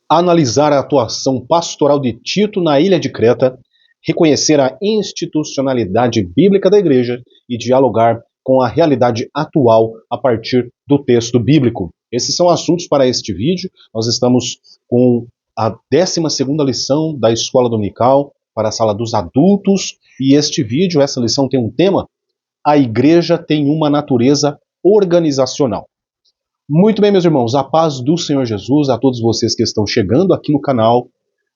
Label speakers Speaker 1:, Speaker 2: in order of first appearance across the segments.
Speaker 1: analisar a atuação pastoral de Tito na ilha de Creta, reconhecer a institucionalidade bíblica da igreja e dialogar com a realidade atual a partir do texto bíblico. Esses são assuntos para este vídeo. Nós estamos com a 12ª lição da Escola Dominical para a Sala dos Adultos, e este vídeo, essa lição tem um tema: a igreja tem uma natureza organizacional. Muito bem, meus irmãos, a paz do Senhor Jesus a todos vocês que estão chegando aqui no canal.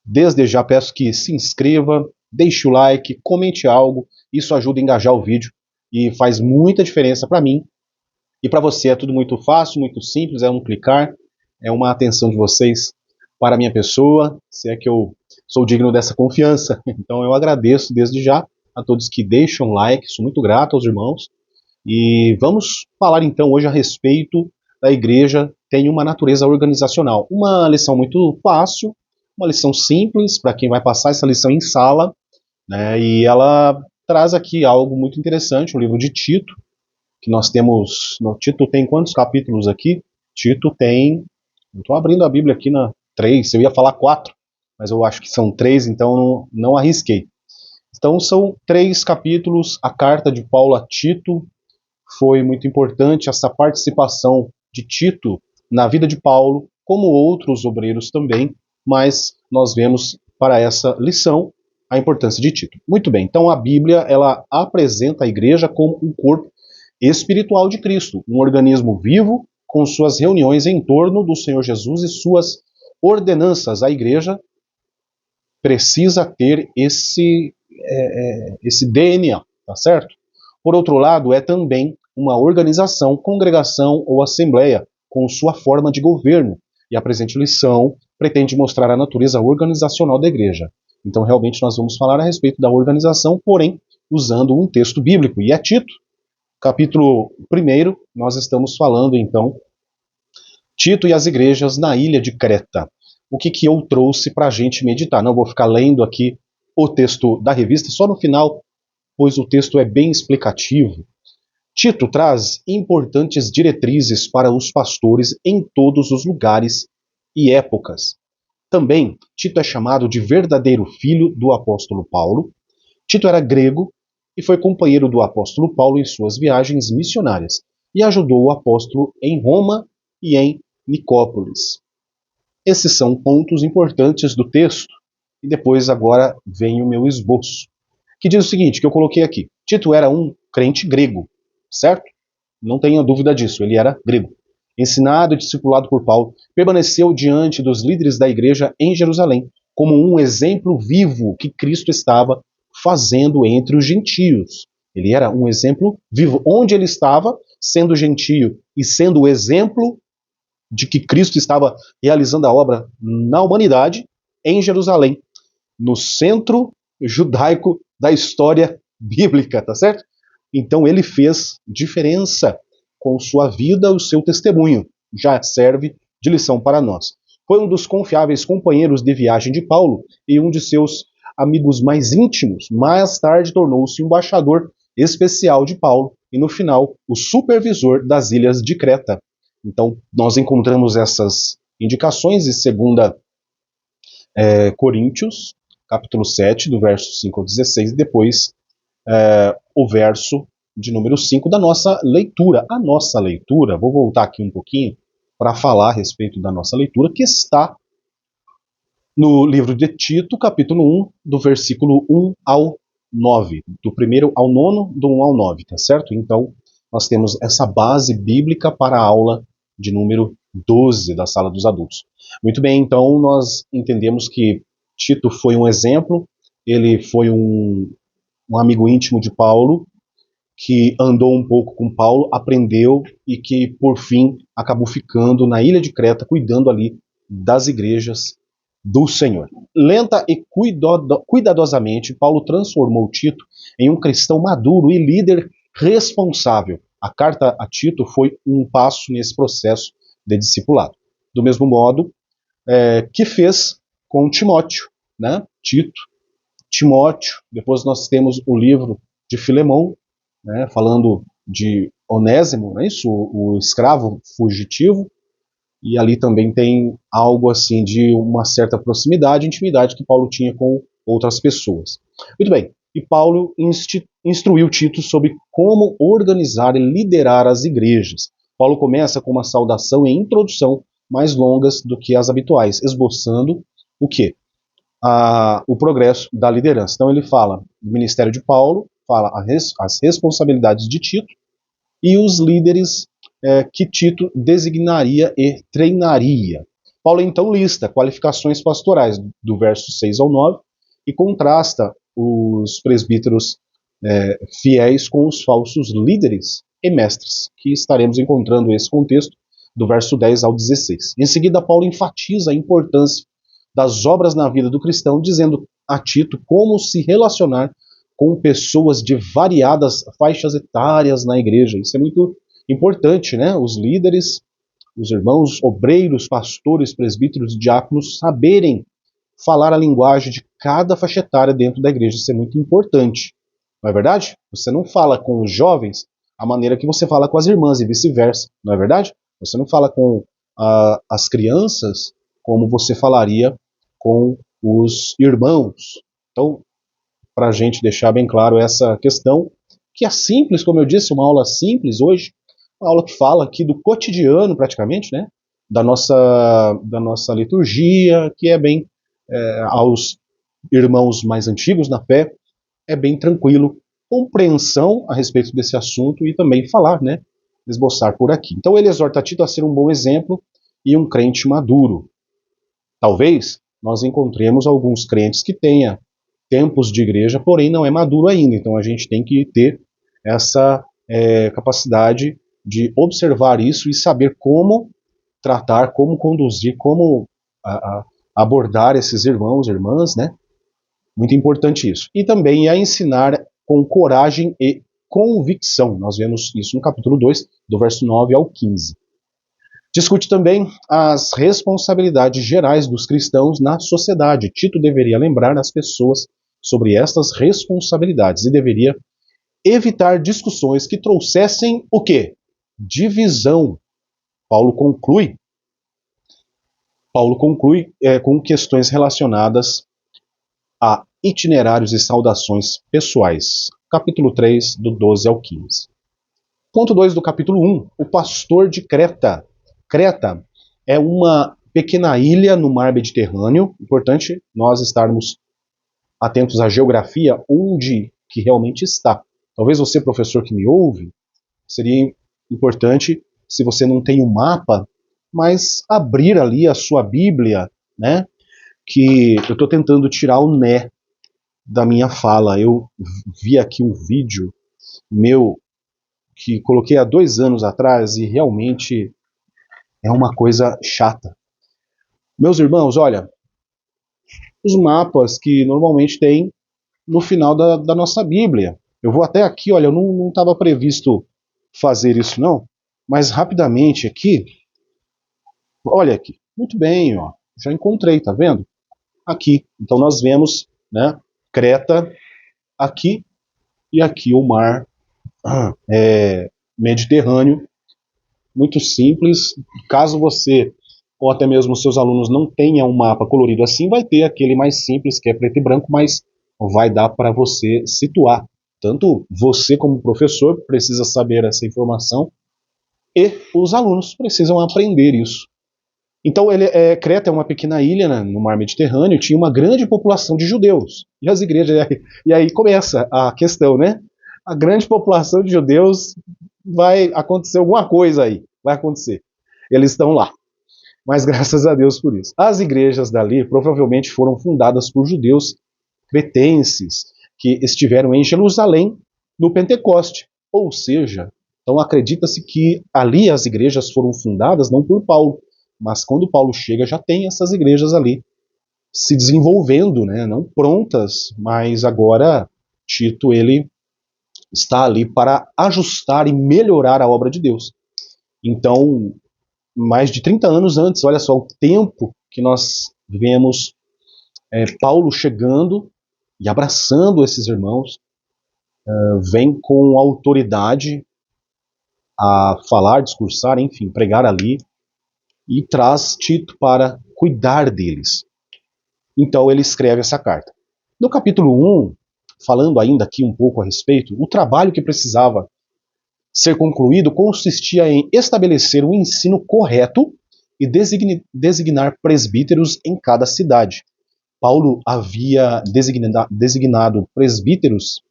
Speaker 1: Desde já peço que se inscreva, deixe o like, comente algo, isso ajuda a engajar o vídeo e faz muita diferença para mim. E para você é tudo muito fácil, muito simples, é um clicar, é uma atenção de vocês para a minha pessoa, se é que eu sou digno dessa confiança. Então eu agradeço desde já a todos que deixam like, sou muito grato aos irmãos. E vamos falar então hoje a respeito da igreja tem uma natureza organizacional. Uma lição muito fácil, uma lição simples para quem vai passar essa lição em sala, né? E ela traz aqui algo muito interessante, o livro de Tito, que nós temos. Tito tem quantos capítulos aqui? Tito tem. Eu estou abrindo a Bíblia aqui na 3, eu ia falar 4, mas eu acho que são 3, então não arrisquei. Então são 3 capítulos, a carta de Paulo a Tito. Foi muito importante essa participação de Tito na vida de Paulo, como outros obreiros também, mas nós vemos para essa lição a importância de Tito. Muito bem, então a Bíblia ela apresenta a igreja como um corpo espiritual de Cristo, um organismo vivo com suas reuniões em torno do Senhor Jesus e suas ordenanças. A igreja precisa ter esse DNA, tá certo? Por outro lado, é também uma organização, congregação ou assembleia com sua forma de governo. E a presente lição pretende mostrar a natureza organizacional da igreja. Então, realmente, nós vamos falar a respeito da organização, porém, usando um texto bíblico. E é Tito, capítulo 1, nós estamos falando, então, Tito e as igrejas na ilha de Creta. O que eu trouxe para a gente meditar? Não vou ficar lendo aqui o texto da revista, só no final, pois o texto é bem explicativo. Tito traz importantes diretrizes para os pastores em todos os lugares e épocas. Também, Tito é chamado de verdadeiro filho do apóstolo Paulo. Tito era grego e foi companheiro do apóstolo Paulo em suas viagens missionárias e ajudou o apóstolo em Roma e em Nicópolis. Esses são pontos importantes do texto. E depois agora vem o meu esboço, que diz o seguinte, que eu coloquei aqui. Tito era um crente grego, certo? Não tenha dúvida disso, ele era grego. Ensinado e discipulado por Paulo, permaneceu diante dos líderes da igreja em Jerusalém, como um exemplo vivo que Cristo estava fazendo entre os gentios. Ele era um exemplo vivo. Onde ele estava, sendo gentio e sendo o exemplo de que Cristo estava realizando a obra na humanidade, em Jerusalém, no centro judaico da história bíblica, tá certo? Então ele fez diferença com sua vida, o seu testemunho. Já serve de lição para nós. Foi um dos confiáveis companheiros de viagem de Paulo e um de seus amigos mais íntimos. Mais tarde tornou-se embaixador especial de Paulo e, no final, o supervisor das ilhas de Creta. Então, nós encontramos essas indicações em 2 Coríntios, capítulo 7, do verso 5 ao 16, e depois o verso de número 5 da nossa leitura. A nossa leitura, vou voltar aqui um pouquinho para falar a respeito da nossa leitura, que está no livro de Tito, capítulo 1, do versículo 1 ao 9, do 1º ao 9, do 1 ao 9, tá certo? Então, nós temos essa base bíblica para a aula de número 12 da Sala dos Adultos. Muito bem, então nós entendemos que Tito foi um exemplo, ele foi um amigo íntimo de Paulo, que andou um pouco com Paulo, aprendeu e que, por fim, acabou ficando na ilha de Creta, cuidando ali das igrejas do Senhor. Lenta e cuidadosamente, Paulo transformou Tito em um cristão maduro e líder responsável. A carta a Tito foi um passo nesse processo de discipulado. Do mesmo modo que fez com Timóteo, né? Tito, Timóteo, depois nós temos o livro de Filemão, né, falando de Onésimo, não é isso? O escravo fugitivo, e ali também tem algo assim de uma certa proximidade, intimidade que Paulo tinha com outras pessoas. Muito bem, e Paulo instruiu Tito sobre como organizar e liderar as igrejas. Paulo começa com uma saudação e introdução mais longas do que as habituais, esboçando o quê? O progresso da liderança. Então ele fala do ministério de Paulo, fala as responsabilidades de Tito e os líderes que Tito designaria e treinaria. Paulo então lista qualificações pastorais do verso 6 ao 9 e contrasta os presbíteros fiéis com os falsos líderes e mestres, que estaremos encontrando esse contexto do verso 10 ao 16. Em seguida, Paulo enfatiza a importância das obras na vida do cristão, dizendo a Tito como se relacionar com pessoas de variadas faixas etárias na igreja. Isso é muito importante, né? Os líderes, os irmãos, obreiros, pastores, presbíteros, diáconos saberem falar a linguagem de cada faixa etária dentro da igreja. Isso é muito importante. Não é verdade? Você não fala com os jovens a maneira que você fala com as irmãs e vice-versa. Não é verdade? Você não fala com as crianças como você falaria com os irmãos. Então, para a gente deixar bem claro essa questão, que é simples, como eu disse, uma aula simples hoje, uma aula que fala aqui do cotidiano praticamente, né? Da nossa liturgia, que é bem aos irmãos mais antigos na fé, é bem tranquilo, compreensão a respeito desse assunto e também falar, né? Esboçar por aqui. Então ele exorta Tito a ser um bom exemplo e um crente maduro. Talvez nós encontremos alguns crentes que tenha tempos de igreja, porém não é maduro ainda. Então a gente tem que ter essa capacidade de observar isso e saber como tratar, como conduzir, como abordar esses irmãos, irmãs, né? Muito importante isso. E também a ensinar com coragem e convicção. Nós vemos isso no capítulo 2, do verso 9 ao 15. Discute também as responsabilidades gerais dos cristãos na sociedade. Tito deveria lembrar as pessoas sobre estas responsabilidades e deveria evitar discussões que trouxessem o quê? Divisão. Paulo conclui com questões relacionadas a itinerários e saudações pessoais. Capítulo 3, do 12 ao 15. Ponto 2 do capítulo 1, o pastor de Creta. Creta é uma pequena ilha no mar Mediterrâneo. Importante nós estarmos atentos à geografia, onde que realmente está. Talvez você, professor que me ouve, seria importante, se você não tem um mapa, mas abrir ali a sua Bíblia, né? Que eu estou tentando tirar o né da minha fala. Eu vi aqui um vídeo meu que coloquei há 2 anos atrás e realmente é uma coisa chata. Meus irmãos, olha, os mapas que normalmente tem no final da nossa Bíblia. Eu vou até aqui, olha, eu não estava previsto fazer isso não, mas rapidamente aqui, olha aqui, muito bem, ó, já encontrei, tá vendo? Aqui, então nós vemos, né, Creta aqui e aqui o mar Mediterrâneo, muito simples. Caso você ou até mesmo seus alunos não tenham um mapa colorido assim, vai ter aquele mais simples que é preto e branco, mas vai dar para você situar. Tanto você como professor precisa saber essa informação e os alunos precisam aprender isso. Então, Creta é uma pequena ilha, né, no mar Mediterrâneo, tinha uma grande população de judeus. E as igrejas, e aí começa a questão, né? A grande população de judeus, vai acontecer alguma coisa aí, vai acontecer. Eles estão lá, mas graças a Deus por isso. As igrejas dali provavelmente foram fundadas por judeus cretenses que estiveram em Jerusalém no Pentecoste. Ou seja, então acredita-se que ali as igrejas foram fundadas não por Paulo, mas quando Paulo chega já tem essas igrejas ali se desenvolvendo, né? Não prontas, mas agora Tito ele está ali para ajustar e melhorar a obra de Deus. Então, mais de 30 anos antes, olha só o tempo que nós vemos Paulo chegando e abraçando esses irmãos, vem com autoridade a falar, discursar, enfim, pregar ali. e traz Tito para cuidar deles. Então ele escreve essa carta. No capítulo 1, falando ainda aqui um pouco a respeito, o trabalho que precisava ser concluído consistia em estabelecer um ensino correto e designar presbíteros em cada cidade. Paulo havia designado presbíteros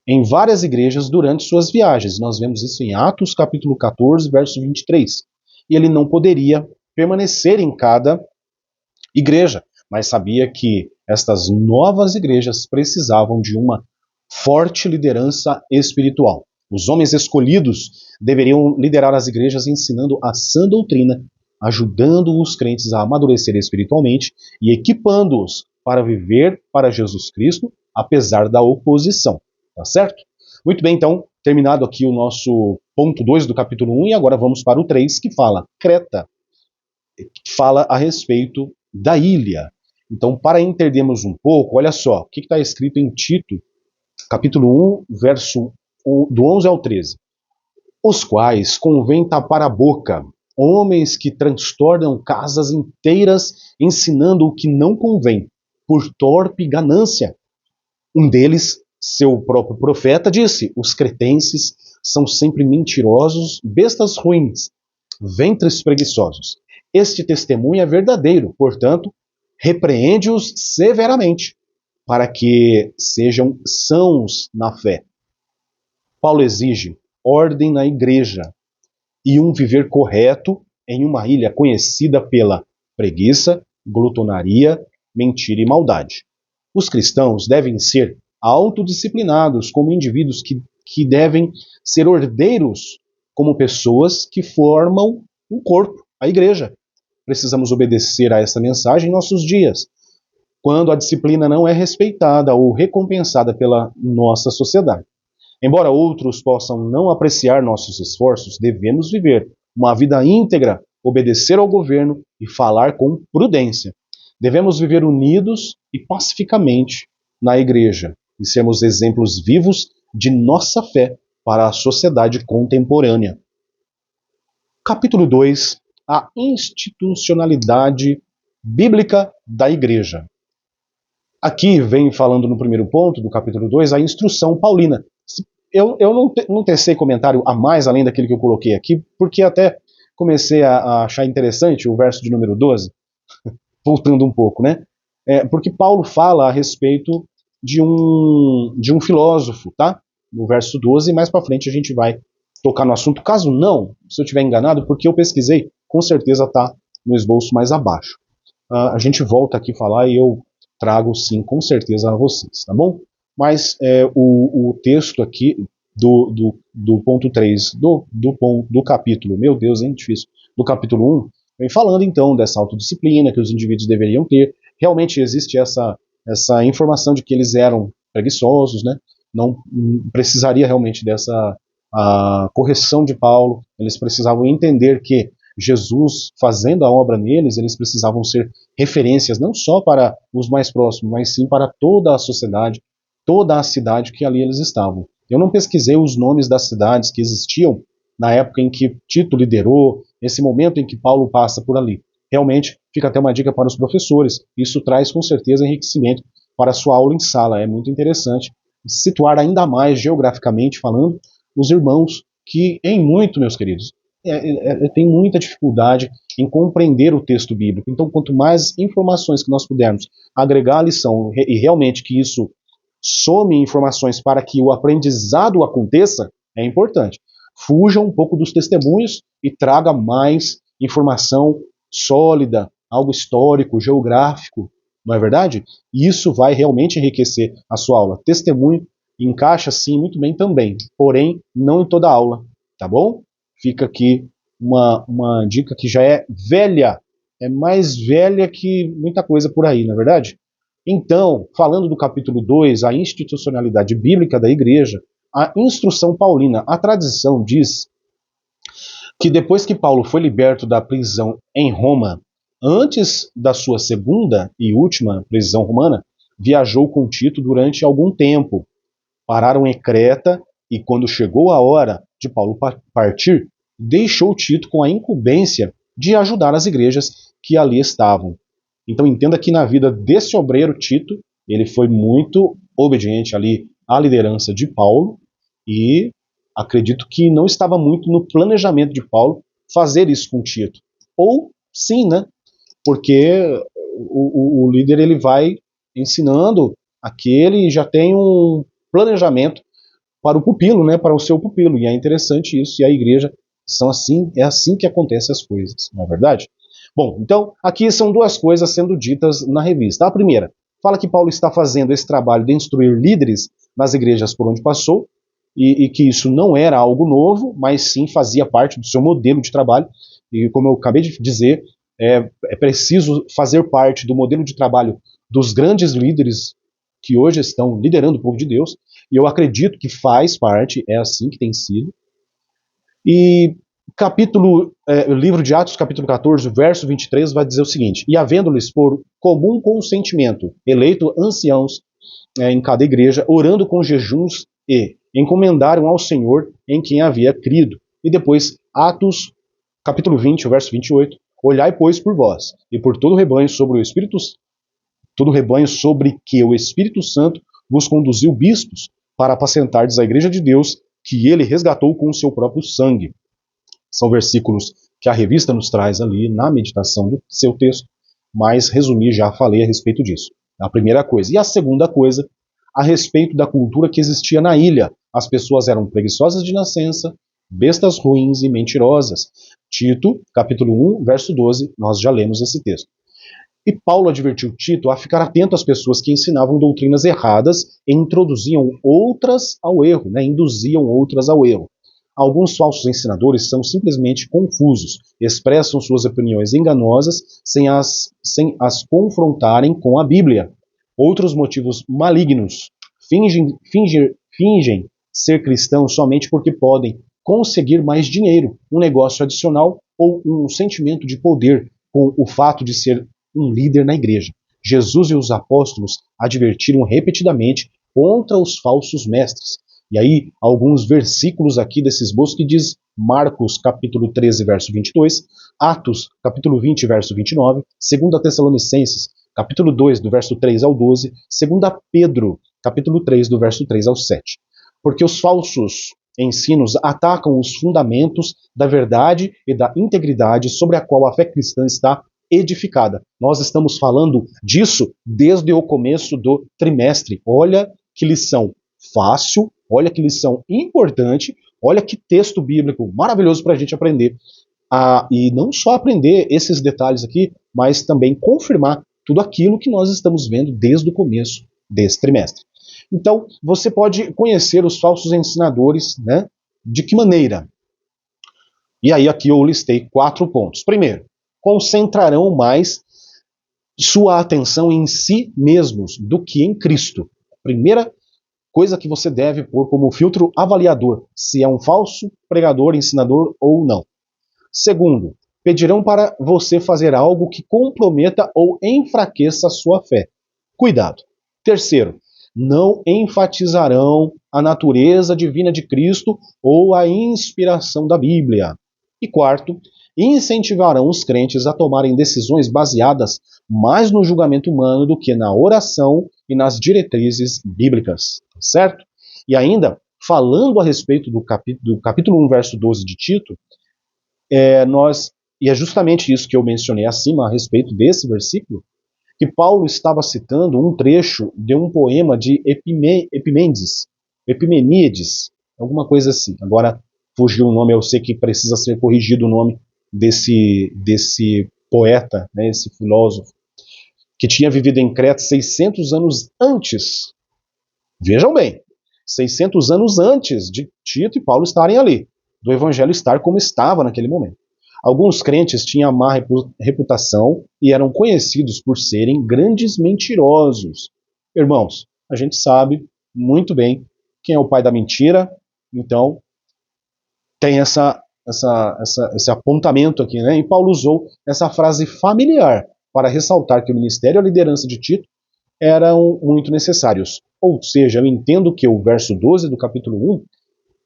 Speaker 1: em várias igrejas durante suas viagens. Nós vemos isso em Atos capítulo 14, verso 23. E ele não poderia permanecer em cada igreja, mas sabia que estas novas igrejas precisavam de uma forte liderança espiritual. Os homens escolhidos deveriam liderar as igrejas ensinando a sã doutrina, ajudando os crentes a amadurecer espiritualmente e equipando-os para viver para Jesus Cristo, apesar da oposição. Tá certo? Muito bem, então, terminado aqui o nosso ponto 2 do capítulo 1, e agora vamos para o 3, que fala Creta. Fala a respeito da ilha. Então, para entendermos um pouco, olha só, o que está escrito em Tito, capítulo 1, verso do 11 ao 13. Os quais convém tapar a boca, homens que transtornam casas inteiras, ensinando o que não convém, por torpe ganância. Um deles, seu próprio profeta, disse: os cretenses são sempre mentirosos, bestas ruins, ventres preguiçosos. Este testemunho é verdadeiro, portanto, repreende-os severamente, para que sejam sãos na fé. Paulo exige ordem na igreja e um viver correto em uma ilha conhecida pela preguiça, glutonaria, mentira e maldade. Os cristãos devem ser autodisciplinados como indivíduos que devem ser ordeiros como pessoas que formam um corpo, a igreja. Precisamos obedecer a essa mensagem em nossos dias, quando a disciplina não é respeitada ou recompensada pela nossa sociedade. Embora outros possam não apreciar nossos esforços, devemos viver uma vida íntegra, obedecer ao governo e falar com prudência. Devemos viver unidos e pacificamente na igreja e sermos exemplos vivos de nossa fé para a sociedade contemporânea. Capítulo 2. A institucionalidade bíblica da igreja. Aqui vem falando no primeiro ponto do capítulo 2 a instrução paulina. Eu não tecei comentário a mais além daquele que eu coloquei aqui, porque até comecei a achar interessante o verso de número 12, voltando um pouco, né? Porque Paulo fala a respeito de um filósofo, tá? No verso 12, e mais para frente a gente vai tocar no assunto. Caso não, se eu estiver enganado, porque eu pesquisei, com certeza está no esboço mais abaixo. A gente volta aqui a falar e eu trago sim, com certeza, a vocês, tá bom? Mas o texto aqui do ponto 3 do capítulo, meu Deus, é difícil, do capítulo 1, vem falando então dessa autodisciplina que os indivíduos deveriam ter. Realmente existe essa informação de que eles eram preguiçosos, né? Não precisaria realmente dessa correção de Paulo. Eles precisavam entender que Jesus, fazendo a obra neles, eles precisavam ser referências não só para os mais próximos, mas sim para toda a sociedade, toda a cidade que ali eles estavam. Eu não pesquisei os nomes das cidades que existiam na época em que Tito liderou, esse momento em que Paulo passa por ali. Realmente, fica até uma dica para os professores. Isso traz com certeza enriquecimento para a sua aula em sala. É muito interessante situar ainda mais geograficamente falando os irmãos que, em muito, meus queridos, tem muita dificuldade em compreender o texto bíblico. Então, quanto mais informações que nós pudermos agregar à lição e realmente que isso some informações para que o aprendizado aconteça, é importante. Fuja um pouco dos testemunhos e traga mais informação sólida, algo histórico, geográfico, não é verdade? E isso vai realmente enriquecer a sua aula. Testemunho encaixa sim muito bem também, porém não em toda a aula, tá bom? Fica aqui uma dica que já é velha, é mais velha que muita coisa por aí, não é verdade? Então, falando do capítulo 2, a institucionalidade bíblica da igreja, a instrução paulina, a tradição diz que depois que Paulo foi liberto da prisão em Roma, antes da sua segunda e última prisão romana, viajou com Tito durante algum tempo. Pararam em Creta e, quando chegou a hora de Paulo partir, deixou Tito com a incumbência de ajudar as igrejas que ali estavam. Então entenda que na vida desse obreiro Tito, ele foi muito obediente ali à liderança de Paulo e acredito que não estava muito no planejamento de Paulo fazer isso com Tito. Ou sim, né? Porque o líder ele vai ensinando aquele e já tem um planejamento para o pupilo, né, para o seu pupilo, e é interessante isso, e a igreja é assim que acontecem as coisas, não é verdade? Bom, então, aqui são duas coisas sendo ditas na revista. A primeira, fala que Paulo está fazendo esse trabalho de instruir líderes nas igrejas por onde passou, e que isso não era algo novo, mas sim fazia parte do seu modelo de trabalho, e como eu acabei de dizer, é preciso fazer parte do modelo de trabalho dos grandes líderes que hoje estão liderando o povo de Deus, e eu acredito que faz parte, é assim que tem sido. E livro de Atos, capítulo 14, verso 23, vai dizer o seguinte: e havendo-lhes por comum consentimento eleito anciãos em cada igreja, orando com jejuns e encomendaram ao Senhor em quem havia crido. E depois, Atos, capítulo 20, verso 28, olhai, pois, por vós, e por todo o rebanho sobre que o Espírito Santo vos conduziu bispos para apacentardes a igreja de Deus, que ele resgatou com o seu próprio sangue. São versículos que a revista nos traz ali na meditação do seu texto, mas resumir, já falei a respeito disso. A primeira coisa. E a segunda coisa, a respeito da cultura que existia na ilha. As pessoas eram preguiçosas de nascença, bestas ruins e mentirosas. Tito, capítulo 1, verso 12, nós já lemos esse texto. E Paulo advertiu Tito a ficar atento às pessoas que ensinavam doutrinas erradas e introduziam outras ao erro, né? Induziam outras ao erro. Alguns falsos ensinadores são simplesmente confusos, expressam suas opiniões enganosas sem as confrontarem com a Bíblia. Outros motivos malignos fingem ser cristãos somente porque podem conseguir mais dinheiro, um negócio adicional ou um sentimento de poder com o fato de ser um líder na igreja. Jesus e os apóstolos advertiram repetidamente contra os falsos mestres. E aí, alguns versículos aqui desse esboço que diz Marcos, capítulo 13, verso 22, Atos, capítulo 20, verso 29, 2 Tessalonicenses, capítulo 2, do verso 3 ao 12, 2 Pedro, capítulo 3, do verso 3 ao 7. Porque os falsos ensinos atacam os fundamentos da verdade e da integridade sobre a qual a fé cristã está edificada. Nós estamos falando disso desde o começo do trimestre. Olha que lição fácil, olha que lição importante, olha que texto bíblico maravilhoso para a gente aprender. E não só aprender esses detalhes aqui, mas também confirmar tudo aquilo que nós estamos vendo desde o começo desse trimestre. Então, você pode conhecer os falsos ensinadores, né? De que maneira? E aí aqui eu listei 4 pontos. Primeiro, concentrarão mais sua atenção em si mesmos do que em Cristo. Primeira coisa que você deve pôr como filtro avaliador, se é um falso pregador, ensinador ou não. Segundo, pedirão para você fazer algo que comprometa ou enfraqueça a sua fé. Cuidado. Terceiro, não enfatizarão a natureza divina de Cristo ou a inspiração da Bíblia. E quarto, incentivarão os crentes a tomarem decisões baseadas mais no julgamento humano do que na oração e nas diretrizes bíblicas, certo? E ainda, falando a respeito do capítulo 1, verso 12 de Tito, e é justamente isso que eu mencionei acima a respeito desse versículo, que Paulo estava citando um trecho de um poema de Epimeníades, alguma coisa assim. Agora fugiu o nome, eu sei que precisa ser corrigido o nome desse poeta, né, esse filósofo, que tinha vivido em Creta 600 anos antes. Vejam bem, 600 anos antes de Tito e Paulo estarem ali, do evangelho estar como estava naquele momento. Alguns crentes tinham má reputação e eram conhecidos por serem grandes mentirosos. Irmãos, a gente sabe muito bem quem é o pai da mentira, então tem esse apontamento aqui, né? E Paulo usou essa frase familiar para ressaltar que o ministério e a liderança de Tito eram muito necessários. Ou seja, eu entendo que o verso 12 do capítulo 1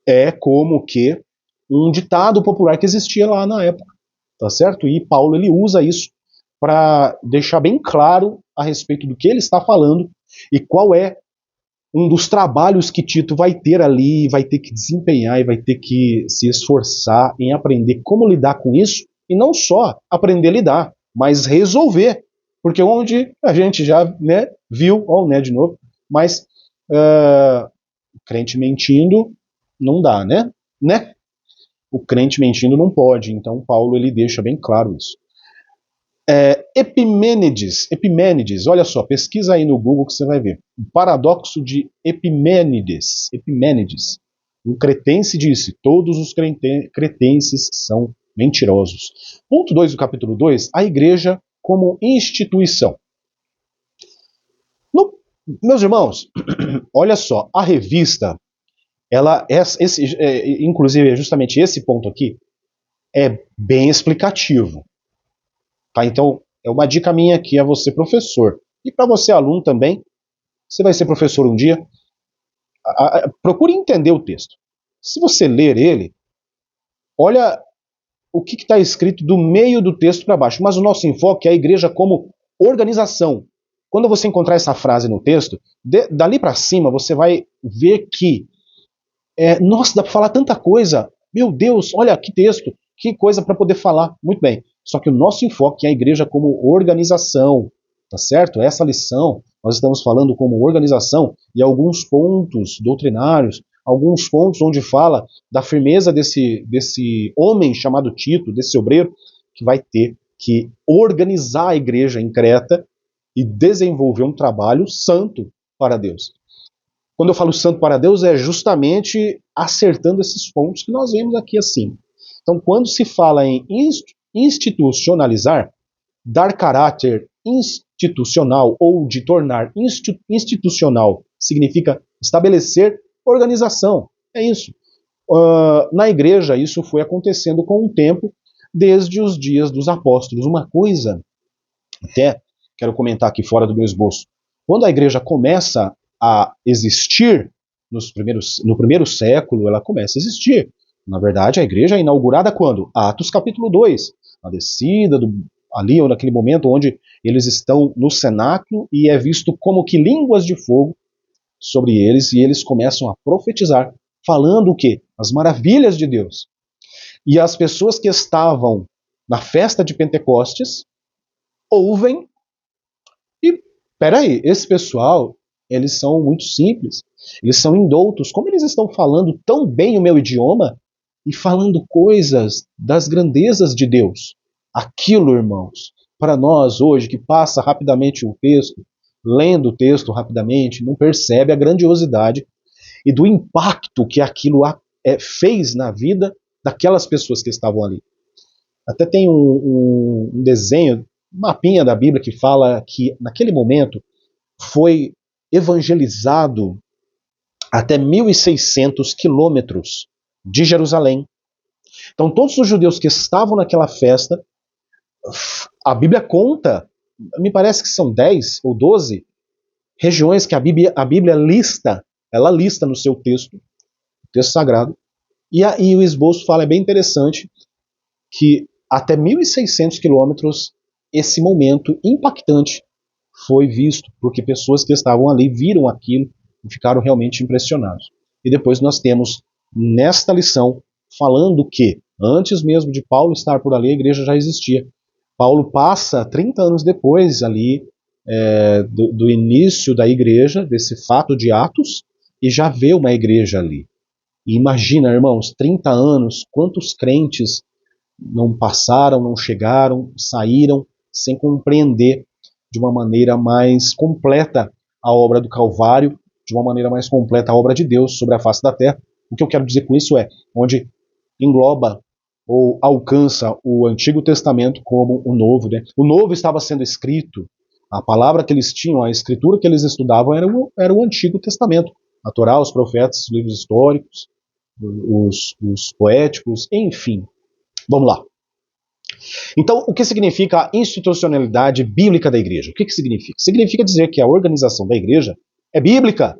Speaker 1: é como que um ditado popular que existia lá na época. tá certo? E Paulo ele usa isso para deixar bem claro a respeito do que ele está falando e qual é um dos trabalhos que Tito vai ter ali, vai ter que desempenhar e vai ter que se esforçar em aprender como lidar com isso, e não só aprender a lidar, mas resolver. Porque onde a gente já, né, viu, ó, né, de novo, mas crente mentindo não dá, né? O crente mentindo não pode, então Paulo ele deixa bem claro isso. Epimênides, olha só, pesquisa aí no Google que você vai ver. O paradoxo de Epimênides. O cretense disse: todos os cretenses são mentirosos. Ponto 2 do capítulo 2, a igreja como instituição. Meus irmãos, olha só, a revista, inclusive justamente esse ponto aqui, é bem explicativo. Tá? Então, é uma dica minha aqui a você, professor. E para você, aluno também, você vai ser professor um dia, procure entender o texto. Se você ler ele, olha o que está escrito do meio do texto para baixo. Mas o nosso enfoque é a igreja como organização. Quando você encontrar essa frase no texto, dali para cima você vai ver que, nossa, dá para falar tanta coisa. Meu Deus, olha que texto, que coisa para poder falar. Muito bem. Só que o nosso enfoque é a igreja como organização, tá certo? Essa lição, nós estamos falando como organização e alguns pontos doutrinários, alguns pontos onde fala da firmeza desse homem chamado Tito, desse obreiro, que vai ter que organizar a igreja em Creta e desenvolver um trabalho santo para Deus. Quando eu falo santo para Deus, é justamente acertando esses pontos que nós vemos aqui acima. Então, quando se fala em institucionalizar, dar caráter institucional ou de tornar institucional significa estabelecer organização. É isso. Na igreja, isso foi acontecendo com o tempo, desde os dias dos apóstolos. Uma coisa, até quero comentar aqui fora do meu esboço, quando a igreja começa a existir, no primeiro século, ela começa a existir. Na verdade, a igreja é inaugurada quando? Atos capítulo 2, a descida, ali ou naquele momento onde eles estão no cenáculo e é visto como que línguas de fogo sobre eles e eles começam a profetizar, falando o quê? As maravilhas de Deus. E as pessoas que estavam na festa de Pentecostes ouvem e, peraí, esse pessoal, eles são muito simples, eles são indoutos, como eles estão falando tão bem o meu idioma e falando coisas das grandezas de Deus. Aquilo, irmãos, para nós hoje, que passa rapidamente o texto, lendo o texto rapidamente, não percebe a grandiosidade e do impacto que aquilo fez na vida daquelas pessoas que estavam ali. Até tem um desenho, um mapinha da Bíblia que fala que naquele momento foi evangelizado até 1.600 quilômetros de Jerusalém. Então todos os judeus que estavam naquela festa, a Bíblia conta, me parece que são 10 ou 12 regiões que a Bíblia lista, ela lista no seu texto sagrado, e aí o esboço fala, é bem interessante, que até 1.600 quilômetros esse momento impactante foi visto, porque pessoas que estavam ali viram aquilo e ficaram realmente impressionados. E depois nós temos, nesta lição, falando que, antes mesmo de Paulo estar por ali, a igreja já existia. Paulo passa 30 anos depois ali do início da igreja, desse fato de Atos, e já vê uma igreja ali. E imagina, irmãos, 30 anos, quantos crentes não passaram, não chegaram, saíram sem compreender de uma maneira mais completa a obra do Calvário, de uma maneira mais completa a obra de Deus sobre a face da terra. O que eu quero dizer com isso é, onde engloba ou alcança o Antigo Testamento como o Novo. Né? O Novo estava sendo escrito, a palavra que eles tinham, a escritura que eles estudavam era o Antigo Testamento. A Torá, os profetas, os livros históricos, os poéticos, enfim. Vamos lá. Então, o que significa a institucionalidade bíblica da igreja? O que significa? Significa dizer que a organização da igreja é bíblica.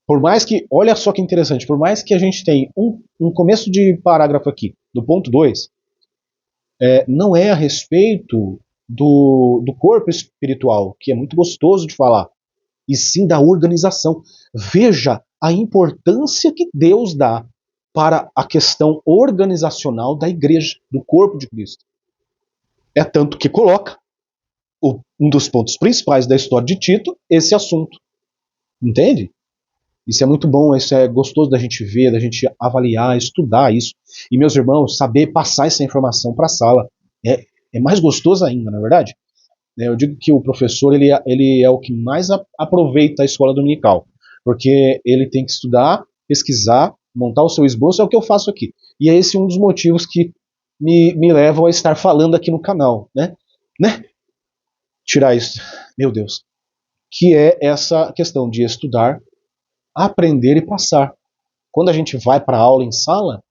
Speaker 1: Por mais que, olha só que interessante, por mais que a gente tenha um começo de parágrafo aqui, do ponto 2, não é a respeito do corpo espiritual, que é muito gostoso de falar, e sim da organização. Veja a importância que Deus dá para a questão organizacional da igreja, do corpo de Cristo. É tanto que coloca um dos pontos principais da história de Tito, esse assunto. Entende? Isso é muito bom, isso é gostoso da gente ver, da gente avaliar, estudar isso. E, meus irmãos, saber passar essa informação para a sala é mais gostoso ainda, não é verdade? Eu digo que o professor ele é o que mais aproveita a escola dominical, porque ele tem que estudar, pesquisar, montar o seu esboço, é o que eu faço aqui. E é esse um dos motivos que me levam a estar falando aqui no canal, né? Tirar isso, meu Deus, que é essa questão de estudar, aprender e passar. Quando a gente vai para a aula em sala,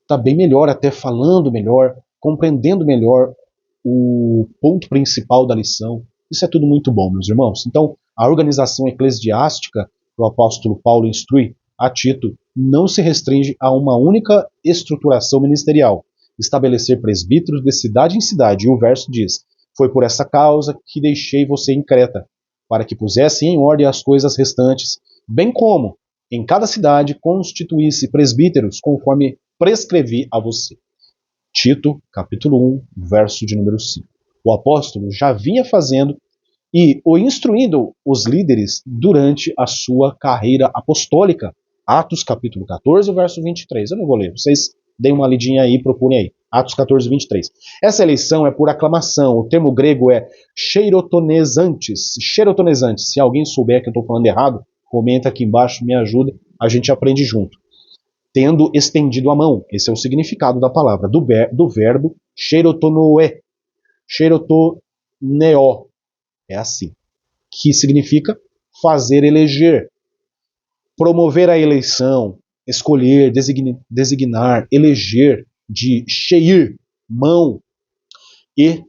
Speaker 1: está bem melhor, até falando melhor, compreendendo melhor o ponto principal da lição. Isso é tudo muito bom, meus irmãos. Então, a organização eclesiástica que o apóstolo Paulo instrui a Tito não se restringe a uma única estruturação ministerial, estabelecer presbíteros de cidade em cidade. E o verso diz: foi por essa causa que deixei você em Creta, para que pusesse em ordem as coisas restantes, bem como em cada cidade constituísse presbíteros, conforme prescrevi a você. Tito, capítulo 1, verso de número 5. O apóstolo já vinha fazendo e o instruindo os líderes durante a sua carreira apostólica. Atos, capítulo 14, verso 23. Eu não vou ler, vocês deem uma lidinha aí, procurem aí. Atos 14, 23. Essa eleição é por aclamação. O termo grego é xerotonezantes. Xerotonezantes. Se alguém souber que eu estou falando errado, comenta aqui embaixo, me ajuda, a gente aprende junto. Tendo estendido a mão. Esse é o significado da palavra, do verbo xerotonoé. Xerotoneo. É assim. Que significa fazer eleger. Promover a eleição, escolher, designar, eleger, de sheir, mão, e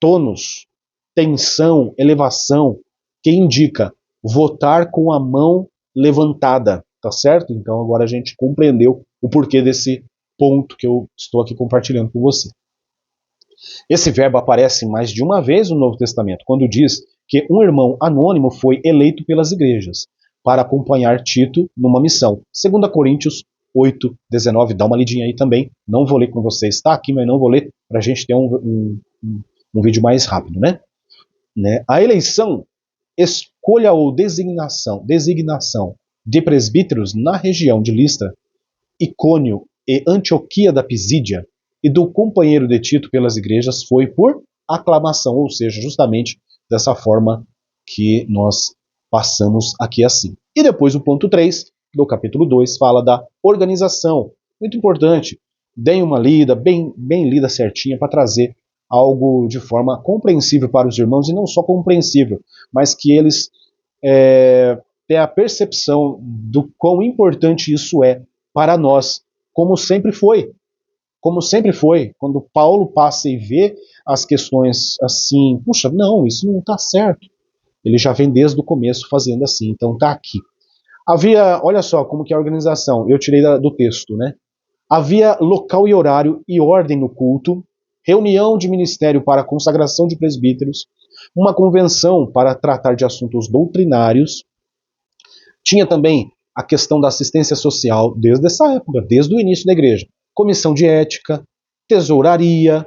Speaker 1: tonos, tensão, elevação, que indica votar com a mão levantada, tá certo? Então agora a gente compreendeu o porquê desse ponto que eu estou aqui compartilhando com você. Esse verbo aparece mais de uma vez no Novo Testamento, quando diz que um irmão anônimo foi eleito pelas igrejas para acompanhar Tito numa missão. 2 Coríntios 8, 19, dá uma lidinha aí também. Não vou ler com vocês, está aqui, mas não vou ler para a gente ter um vídeo mais rápido, né? A eleição, escolha ou designação de presbíteros na região de Listra, Icônio e Antioquia da Pisídia e do companheiro de Tito pelas igrejas foi por aclamação, ou seja, justamente dessa forma que nós passamos aqui assim. E depois o ponto 3 do capítulo 2 fala da organização. Muito importante, deem uma lida, bem lida certinha, para trazer algo de forma compreensível para os irmãos, e não só compreensível, mas que eles tenham a percepção do quão importante isso é para nós, como sempre foi. Como sempre foi, quando Paulo passa e vê as questões assim, puxa, não, isso não está certo. Ele já vem desde o começo fazendo assim, então está aqui. Havia, olha só como que é a organização, eu tirei do texto, né? Havia local e horário e ordem no culto, reunião de ministério para a consagração de presbíteros, uma convenção para tratar de assuntos doutrinários. Tinha também a questão da assistência social desde essa época, desde o início da igreja. Comissão de ética, tesouraria,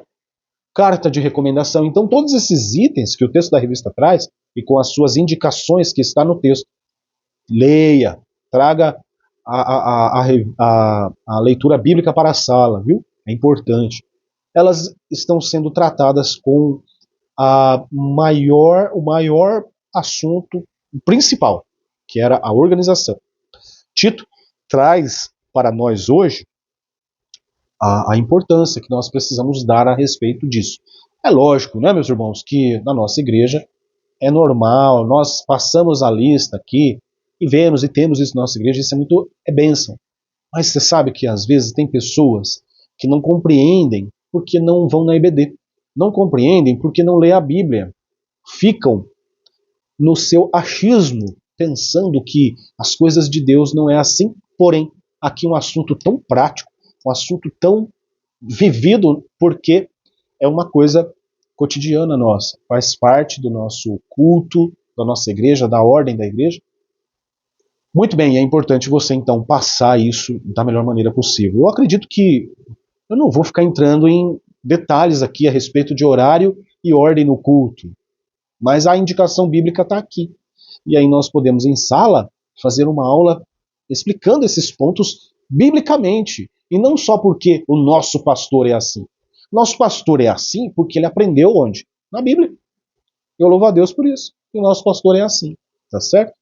Speaker 1: carta de recomendação. Então, todos esses itens que o texto da revista traz, e com as suas indicações que está no texto, leia, traga a leitura bíblica para a sala, viu? É importante. Elas estão sendo tratadas com o maior assunto principal, que era a organização. Tito traz para nós hoje a importância que nós precisamos dar a respeito disso. É lógico, né, meus irmãos, que na nossa igreja é normal, nós passamos a lista aqui e vemos e temos isso na nossa igreja, isso é bênção. Mas você sabe que às vezes tem pessoas que não compreendem porque não vão na EBD, não compreendem porque não lê a Bíblia, ficam no seu achismo, pensando que as coisas de Deus não é assim, porém, aqui um assunto tão prático, um assunto tão vivido, porque é uma coisa cotidiana nossa, faz parte do nosso culto, da nossa igreja, da ordem da igreja. Muito bem, é importante você então passar isso da melhor maneira possível. Eu acredito que eu não vou ficar entrando em detalhes aqui a respeito de horário e ordem no culto, mas a indicação bíblica está aqui. E aí nós podemos, em sala, fazer uma aula explicando esses pontos biblicamente, e não só porque o nosso pastor é assim. Nosso pastor é assim porque ele aprendeu onde? Na Bíblia. Eu louvo a Deus por isso. E o nosso pastor é assim, tá certo?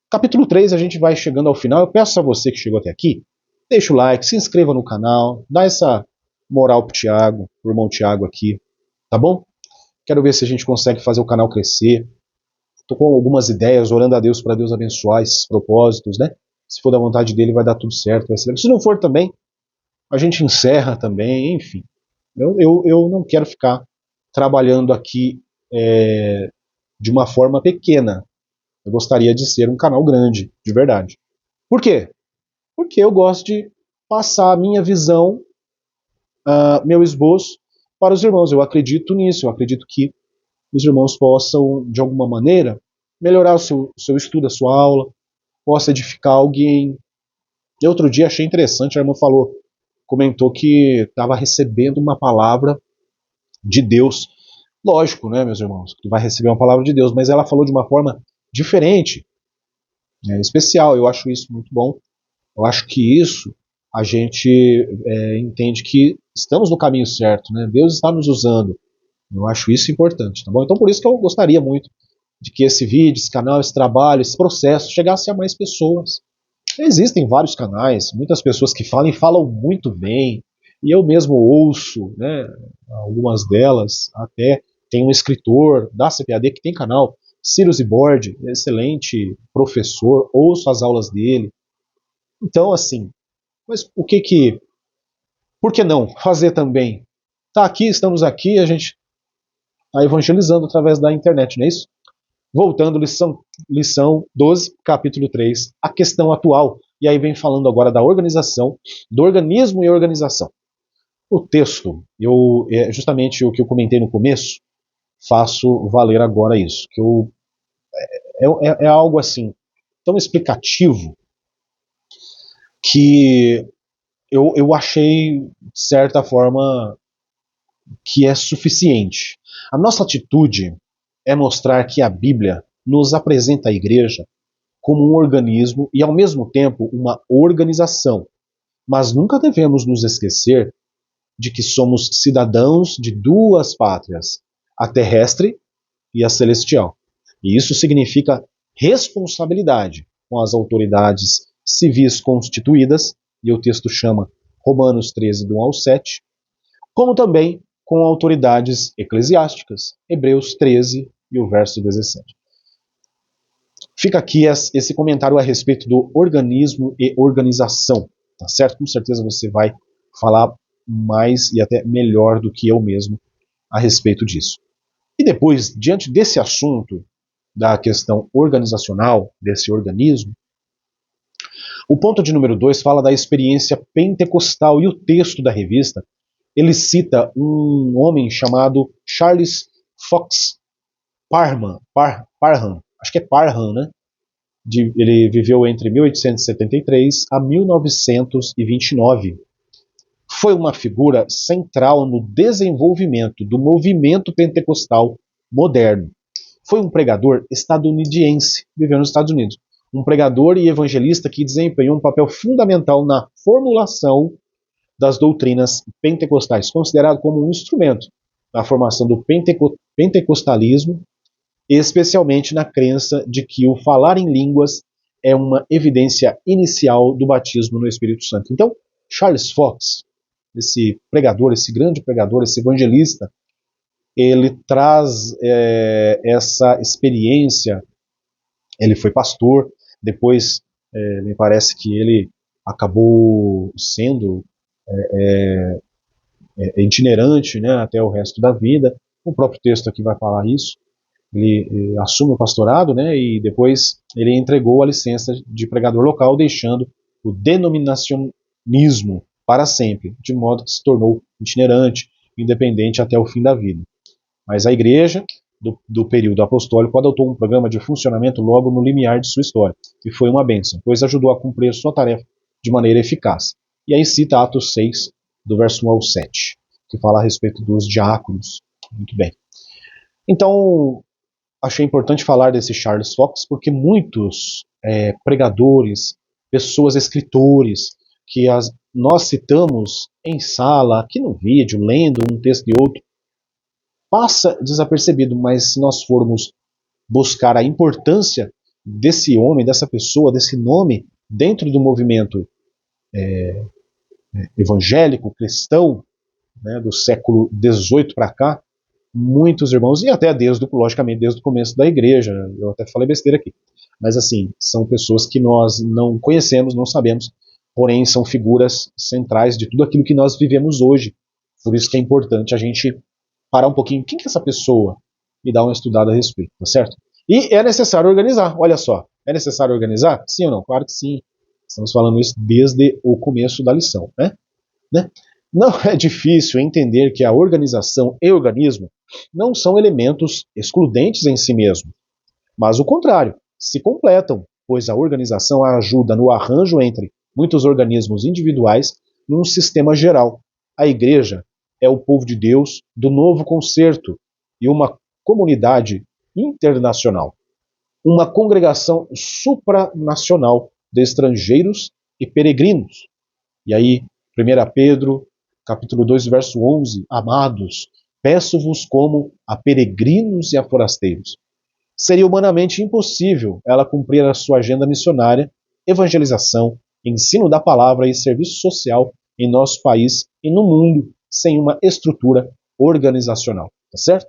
Speaker 1: Capítulo 3, a gente vai chegando ao final. Eu peço a você que chegou até aqui, deixa o like, se inscreva no canal, dá essa moral pro Tiago, pro irmão Tiago aqui, tá bom? Quero ver se a gente consegue fazer o canal crescer. Estou com algumas ideias, orando a Deus para Deus abençoar esses propósitos, né? Se for da vontade dele, vai dar tudo certo, vai ser legal. Se não for também, a gente encerra também, enfim. Eu não quero ficar trabalhando aqui de uma forma pequena. Eu gostaria de ser um canal grande, de verdade. Por quê? Porque eu gosto de passar a minha visão, meu esboço para os irmãos. Eu acredito nisso, eu acredito que os irmãos possam, de alguma maneira, melhorar o seu estudo, a sua aula, possa edificar alguém. E outro dia achei interessante, a irmã comentou que estava recebendo uma palavra de Deus. Lógico, né, meus irmãos, que vai receber uma palavra de Deus, mas ela falou de uma forma diferente, especial. Eu acho isso muito bom. Eu acho que isso a gente entende que estamos no caminho certo, né? Deus está nos usando. Eu acho isso importante, tá bom? Então por isso que eu gostaria muito de que esse vídeo, esse canal, esse trabalho, esse processo chegasse a mais pessoas. Existem vários canais, muitas pessoas que falam e falam muito bem, e eu mesmo ouço, né, algumas delas, até tem um escritor da CPAD que tem canal, Ciro Zibordi, excelente professor, ouço as aulas dele. Então, assim, mas por que não fazer também? Tá aqui, estamos aqui, a gente está evangelizando através da internet, não é isso? Voltando, lição 12, capítulo 3, a questão atual. E aí vem falando agora da organização, do organismo e organização. O texto, justamente o que eu comentei no começo, faço valer agora isso. É algo assim, tão explicativo, que eu achei, de certa forma, que é suficiente. A nossa atitude é mostrar que a Bíblia nos apresenta a igreja como um organismo e, ao mesmo tempo, uma organização. Mas nunca devemos nos esquecer de que somos cidadãos de duas pátrias, a terrestre e a celestial. E isso significa responsabilidade com as autoridades civis constituídas, e o texto chama Romanos 13, do 1 ao 7, como também com autoridades eclesiásticas, Hebreus 13 e o verso 17. Fica aqui esse comentário a respeito do organismo e organização, tá certo? Com certeza você vai falar mais e até melhor do que eu mesmo a respeito disso. E depois, diante desse assunto, da questão organizacional, desse organismo, o ponto de número 2 fala da experiência pentecostal, e o texto da revista, ele cita um homem chamado Charles Fox Parham, acho que é Parham, né? Ele viveu entre 1873 a 1929. Foi uma figura central no desenvolvimento do movimento pentecostal moderno. Foi um pregador estadunidense, viveu nos Estados Unidos. Um pregador e evangelista que desempenhou um papel fundamental na formulação das doutrinas pentecostais, considerado como um instrumento na formação do pentecostalismo, especialmente na crença de que o falar em línguas é uma evidência inicial do batismo no Espírito Santo. Então, Charles Fox, esse pregador, esse grande pregador, esse evangelista, ele traz essa experiência. Ele foi pastor, depois me parece que ele acabou sendo itinerante, né, até o resto da vida. O próprio texto aqui vai falar isso. Ele assume o pastorado, né, e depois ele entregou a licença de pregador local, deixando o denominacionismo para sempre, de modo que se tornou itinerante. independente até o fim da vida. Mas a igreja, do período apostólico, adotou um programa de funcionamento logo no limiar de sua história, e foi uma bênção, pois ajudou a cumprir sua tarefa de maneira eficaz. E aí cita Atos 6, do verso 1 ao 7, que fala a respeito dos diáconos. Muito bem. Então, achei importante falar desse Charles Fox, porque muitos pregadores, pessoas, escritores, que nós citamos em sala, aqui no vídeo, lendo um texto e outro, passa desapercebido, mas se nós formos buscar a importância desse homem, dessa pessoa, desse nome, dentro do movimento evangélico, cristão, né, do século XVIII para cá, muitos irmãos, e até logicamente desde o começo da igreja, eu até falei besteira aqui, mas assim, são pessoas que nós não conhecemos, não sabemos, porém são figuras centrais de tudo aquilo que nós vivemos hoje. Por isso que é importante a gente parar um pouquinho, quem que é essa pessoa? E dar uma estudada a respeito, tá certo? E é necessário organizar, olha só, é necessário organizar? Sim ou não? Claro que sim. Estamos falando isso desde o começo da lição, né? Não é difícil entender que a organização e o organismo não são elementos excludentes em si mesmos, mas o contrário, se completam, pois a organização ajuda no arranjo entre muitos organismos individuais num sistema geral. A igreja é o povo de Deus do novo concerto e uma comunidade internacional, uma congregação supranacional de estrangeiros e peregrinos. E aí, 1 Pedro, capítulo 2, verso 11, amados, peço-vos como a peregrinos e a forasteiros. Seria humanamente impossível ela cumprir a sua agenda missionária, evangelização, ensino da palavra e serviço social em nosso país e no mundo sem uma estrutura organizacional, tá certo?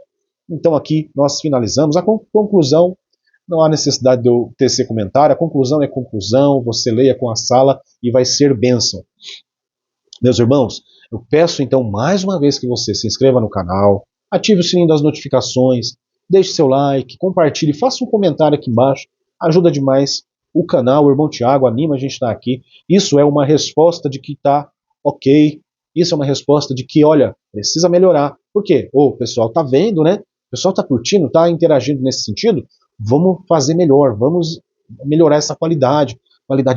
Speaker 1: Então aqui nós finalizamos a conclusão. Não há necessidade de eu tecer comentário, a conclusão é conclusão, você leia com a sala e vai ser bênção. Meus irmãos, eu peço então mais uma vez que você se inscreva no canal, ative o sininho das notificações, deixe seu like, compartilhe, faça um comentário aqui embaixo, ajuda demais o canal, o irmão Tiago, anima a gente estar aqui. Isso é uma resposta de que está ok, isso é uma resposta de que, olha, precisa melhorar. Por quê? O pessoal está vendo, né? O pessoal está curtindo, está interagindo nesse sentido. Vamos fazer melhor, vamos melhorar essa qualidade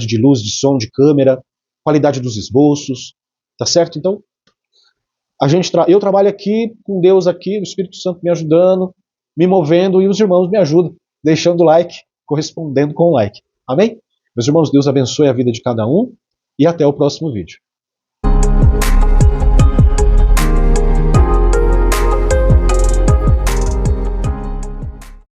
Speaker 1: de luz, de som, de câmera, qualidade dos esboços, tá certo? Então, eu trabalho aqui com Deus aqui, o Espírito Santo me ajudando, me movendo e os irmãos me ajudam, deixando o like, correspondendo com o like. Amém? Meus irmãos, Deus abençoe a vida de cada um e até o próximo vídeo.